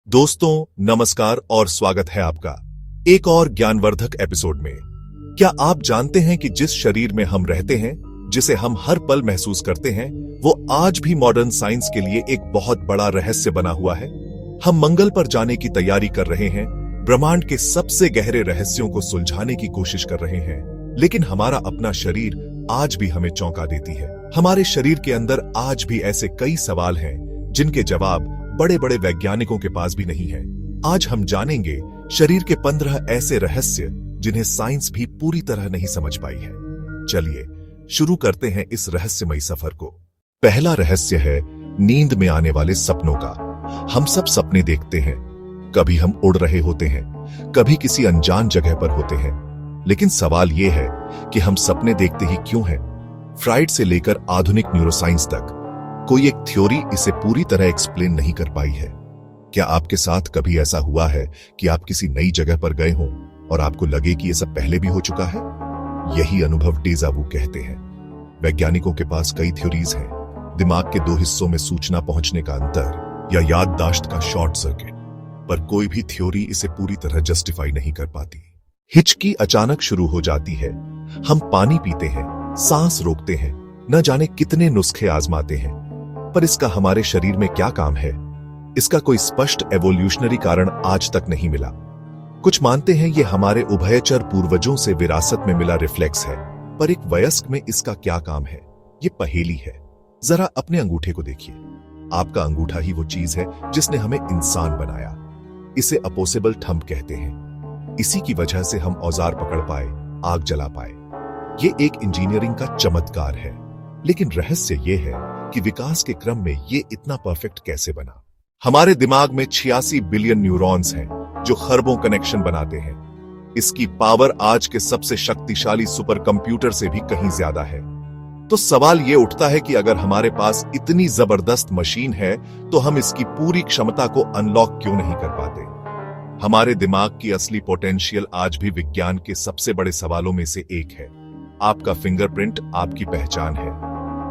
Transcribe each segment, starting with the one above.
दोस्तों नमस्कार और स्वागत है आपका एक और ज्ञानवर्धक एपिसोड में। क्या आप जानते हैं कि जिस शरीर में हम रहते हैं, जिसे हम हर पल महसूस करते हैं, वो आज भी मॉडर्न साइंस के लिए एक बहुत बड़ा रहस्य बना हुआ है। हम मंगल पर जाने की तैयारी कर रहे हैं, ब्रह्मांड के सबसे गहरे रहस्यों को सुलझाने की कोशिश कर रहे हैं, लेकिन हमारा अपना शरीर आज भी हमें चौंका देती है। हमारे शरीर के अंदर आज भी ऐसे कई सवाल हैं जिनके जवाब बड़े बड़े वैज्ञानिकों के पास भी नहीं है। आज हम जानेंगे शरीर के 15 ऐसे रहस्य जिन्हें साइंस भी पूरी तरह नहीं समझ पाई है। चलिए शुरू करते हैं इस रहस्यमयी सफर को। पहला रहस्य है नींद में आने वाले सपनों का। हम सब सपने देखते हैं, कभी हम उड़ रहे होते हैं, कभी किसी अनजान जगह पर होते हैं, लेकिन सवाल यह है कि हम सपने देखते ही क्यों हैं? फ्राइड से लेकर आधुनिक न्यूरोसाइंस तक कोई एक थ्योरी इसे पूरी तरह एक्सप्लेन नहीं कर पाई है। क्या आपके साथ कभी ऐसा हुआ है कि आप किसी नई जगह पर गए हों और आपको लगे कि यह सब पहले भी हो चुका है? यही अनुभव डेजा वू कहते हैं। वैज्ञानिकों के पास कई थ्योरीज हैं, दिमाग के दो हिस्सों में सूचना पहुंचने का अंतर या याददाश्त का शॉर्ट सर्किट, पर कोई भी थ्योरी इसे पूरी तरह जस्टिफाई नहीं कर पाती। हिचकी अचानक शुरू हो जाती है, हम पानी पीते हैं, सांस रोकते हैं, न जाने कितने नुस्खे आजमाते हैं, पर इसका हमारे शरीर में क्या काम है? इसका कोई स्पष्ट एवोल्यूशनरी कारण आज तक नहीं मिला। कुछ मानते हैं ये हमारे उभयचर पूर्वजों से विरासत में मिला रिफ्लेक्स है, पर एक वयस्क में इसका क्या काम है? ये पहेली है। जरा अपने अंगूठे को देखिए। आपका अंगूठा ही वो चीज है जिसने हमें इंसान बनाया। इसे अपोसिबल थंब कहते हैं। इसी की वजह से हम औजार पकड़ पाए, आग जला पाए। ये एक इंजीनियरिंग का चमत्कार है, लेकिन रहस्य ये है कि विकास के क्रम में ये इतना परफेक्ट कैसे बना। हमारे दिमाग में 86 बिलियन न्यूरॉन्स हैं जो खरबों कनेक्शन बनाते हैं। इसकी पावर आज के सबसे शक्तिशाली सुपर कंप्यूटर से भी कहीं ज्यादा है। तो सवाल ये उठता है कि अगर हमारे पास इतनी जबरदस्त मशीन है तो हम इसकी पूरी क्षमता को अनलॉक क्यों नहीं कर पाते? हमारे दिमाग की असली पोटेंशियल आज भी विज्ञान के सबसे बड़े सवालों में से एक है। आपका फिंगरप्रिंट आपकी पहचान है।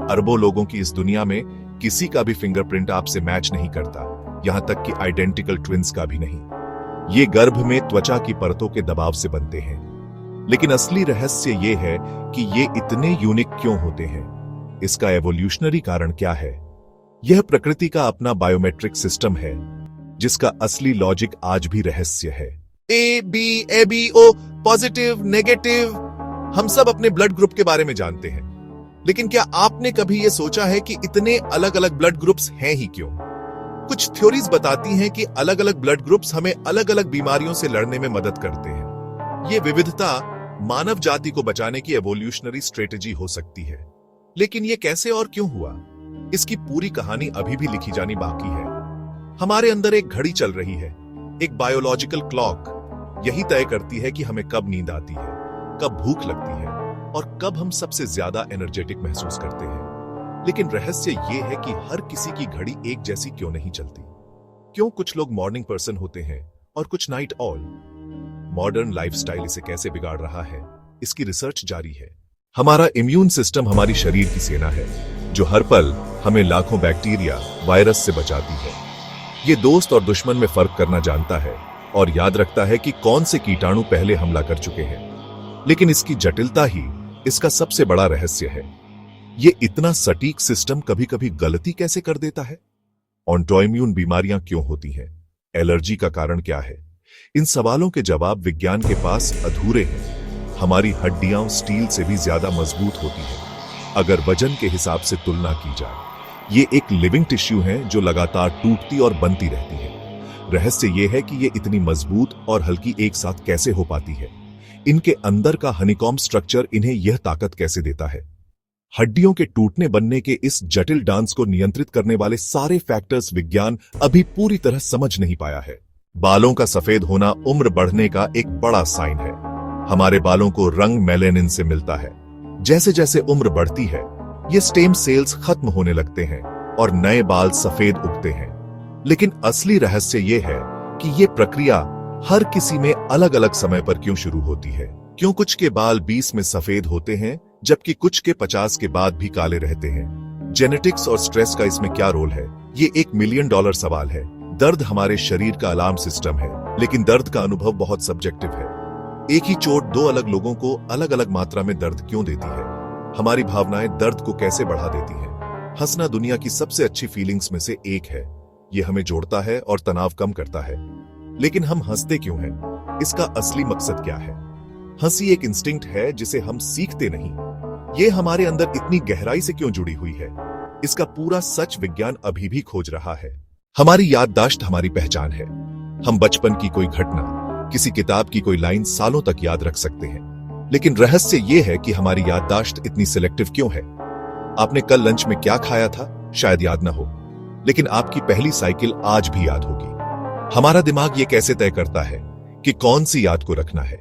अरबों लोगों की इस दुनिया में किसी का भी फिंगरप्रिंट आपसे मैच नहीं करता, यहां तक कि आइडेंटिकल ट्विंस का भी नहीं। ये गर्भ में त्वचा की परतों के दबाव से बनते हैं। लेकिन असली रहस्य ये है कि ये इतने यूनिक क्यों होते हैं? इसका एवोल्यूशनरी कारण क्या है? यह प्रकृति का अपना बायोमेट्रिक सिस्टम है, जिसका असली लॉजिक आज भी रहस्य है। ABO पॉजिटिव, नेगेटिव, हम सब अपने ब्लड ग्रुप के बारे में जानते हैं, लेकिन क्या आपने कभी यह सोचा है कि इतने अलग अलग ब्लड ग्रुप्स हैं ही क्यों? कुछ थ्योरीज बताती हैं कि अलग अलग ब्लड ग्रुप्स हमें अलग अलग बीमारियों से लड़ने में मदद करते हैं। ये विविधता मानव जाति को बचाने की एवोल्यूशनरी स्ट्रेटेजी हो सकती है। लेकिन ये कैसे और क्यों हुआ? इसकी पूरी कहानी अभी भी लिखी जानी बाकी है। हमारे अंदर एक घड़ी चल रही है, एक बायोलॉजिकल क्लॉक। यही तय करती है कि हमें कब नींद आती है, कब भूख लगती है और कब हम सबसे ज्यादा एनर्जेटिक महसूस करते हैं। लेकिन रहस्य यह है कि हर किसी की घड़ी एक जैसी क्यों नहीं चलती? क्यों कुछ लोग मॉर्निंग पर्सन होते हैं और कुछ नाइट ऑल? मॉडर्न लाइफस्टाइल इसे कैसे बिगाड़ रहा है, इसकी रिसर्च जारी है। हमारा इम्यून सिस्टम हमारी शरीर की सेना है, जो हर पल हमें लाखों बैक्टीरिया, वायरस से बचाती है। ये दोस्त और दुश्मन में फर्क करना जानता है और याद रखता है कि कौन से कीटाणु पहले हमला कर चुके हैं। लेकिन इसकी जटिलता ही इसका सबसे बड़ा रहस्य है। ये इतना सटीक सिस्टम कभी कभी गलती कैसे कर देता है? ऑटोइम्यून बीमारियां क्यों होती हैं? एलर्जी का कारण क्या है? इन सवालों के जवाब विज्ञान के पास अधूरे हैं। हमारी हड्डियां स्टील से भी ज्यादा मजबूत होती हैं अगर वजन के हिसाब से तुलना की जाए। ये एक लिविंग टिश्यू है जो लगातार टूटती और बनती रहती है। रहस्य ये है कि ये इतनी मजबूत और हल्की एक साथ कैसे हो पाती है? इनके अंदर का हनीकॉम्ब स्ट्रक्चर इन्हें यह ताकत कैसे देता है? हड्डियों के टूटने बनने के इस जटिल डांस को नियंत्रित करने वाले सारे फैक्टर्स विज्ञान अभी पूरी तरह समझ नहीं पाया है। बालों का सफेद होना उम्र बढ़ने का एक बड़ा साइन है। हमारे बालों को रंग मेलेनिन से मिलता है। जैसे जैसे उम्र बढ़ती है, ये स्टेम सेल्स खत्म होने लगते हैं और नए बाल सफेद उगते हैं। लेकिन असली रहस्य ये है कि ये प्रक्रिया हर किसी में अलग अलग समय पर क्यों शुरू होती है? क्यों कुछ के बाल 20 में सफेद होते हैं जबकि कुछ के 50 के बाद भी काले रहते हैं? जेनेटिक्स और स्ट्रेस का इसमें क्या रोल है? ये $1 मिलियन सवाल है दर्द हमारे शरीर का अलार्म सिस्टम है, लेकिन दर्द का अनुभव बहुत सब्जेक्टिव है। एक ही चोट दो अलग लोगों को अलग अलग मात्रा में दर्द क्यों देती है? हमारी भावनाएं दर्द को कैसे बढ़ा देती हैं? हंसना दुनिया की सबसे अच्छी फीलिंग्स में से एक है। ये हमें जोड़ता है और तनाव कम करता है। लेकिन हम हंसते क्यों हैं? इसका असली मकसद क्या है? हंसी एक इंस्टिंक्ट है जिसे हम सीखते नहीं। ये हमारे अंदर इतनी गहराई से क्यों जुड़ी हुई है? इसका पूरा सच विज्ञान अभी भी खोज रहा है। हमारी याददाश्त हमारी पहचान है। हम बचपन की कोई घटना, किसी किताब की कोई लाइन सालों तक याद रख सकते हैं। लेकिन रहस्य यह है कि हमारी याददाश्त इतनी सिलेक्टिव क्यों है? आपने कल लंच में क्या खाया था शायद याद ना हो, लेकिन आपकी पहली साइकिल आज भी याद होगी। हमारा दिमाग ये कैसे तय करता है कि कौन सी याद को रखना है?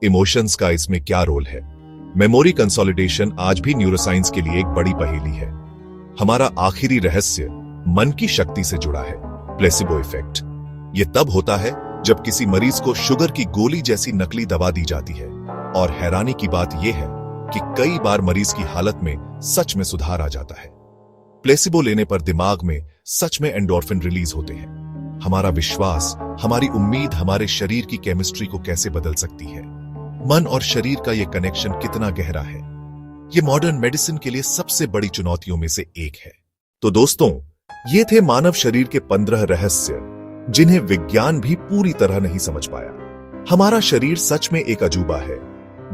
इमोशंस का इसमें क्या रोल है? मेमोरी कंसोलिडेशन आज भी न्यूरोसाइंस के लिए एक बड़ी पहेली है। हमारा आखिरी रहस्य मन की शक्ति से जुड़ा है, प्लेसिबो इफेक्ट। यह तब होता है जब किसी मरीज को शुगर की गोली जैसी नकली दवा दी जाती है, और हैरानी की बात यह है कि कई बार मरीज की हालत में सच में सुधार आ जाता है। प्लेसिबो लेने पर दिमाग में सच में एंडोर्फिन रिलीज होते हैं। हमारा विश्वास, हमारी उम्मीद हमारे शरीर की केमिस्ट्री को कैसे बदल सकती है? मन और शरीर का यह कनेक्शन कितना गहरा है? यह मॉडर्न मेडिसिन के लिए सबसे बड़ी चुनौतियों में से एक है। तो दोस्तों, ये थे मानव शरीर के 15 रहस्य जिन्हें विज्ञान भी पूरी तरह नहीं समझ पाया। हमारा शरीर सच में एक अजूबा है।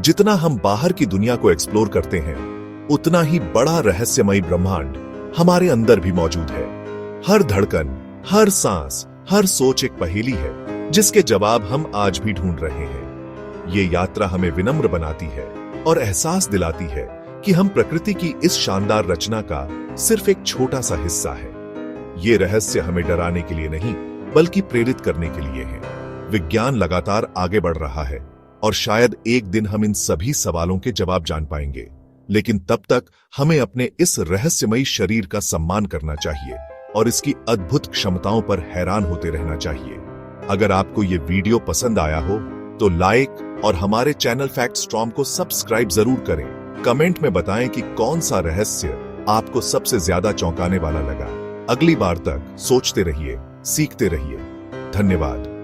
जितना हम बाहर की दुनिया को एक्सप्लोर करते हैं, उतना ही बड़ा रहस्यमयी ब्रह्मांड हमारे अंदर भी मौजूद है। हर धड़कन, हर सांस, हर सोच एक पहेली है जिसके जवाब हम आज भी ढूंढ रहे हैं। ये यात्रा हमें विनम्र बनाती है और एहसास दिलाती है कि हम प्रकृति की इस शानदार रचना का सिर्फ एक छोटा सा हिस्सा है। ये रहस्य हमें डराने के लिए नहीं, बल्कि प्रेरित करने के लिए है। विज्ञान लगातार आगे बढ़ रहा है और शायद एक दिन हम इन सभी सवालों के जवाब जान पाएंगे। लेकिन तब तक हमें अपने इस रहस्यमयी शरीर का सम्मान करना चाहिए और इसकी अद्भुत क्षमताओं पर हैरान होते रहना चाहिए। अगर आपको ये वीडियो पसंद आया हो तो लाइक और हमारे चैनल फैक्ट स्टॉर्म को सब्सक्राइब जरूर करें। कमेंट में बताएं कि कौन सा रहस्य आपको सबसे ज्यादा चौंकाने वाला लगा। अगली बार तक सोचते रहिए, सीखते रहिए। धन्यवाद।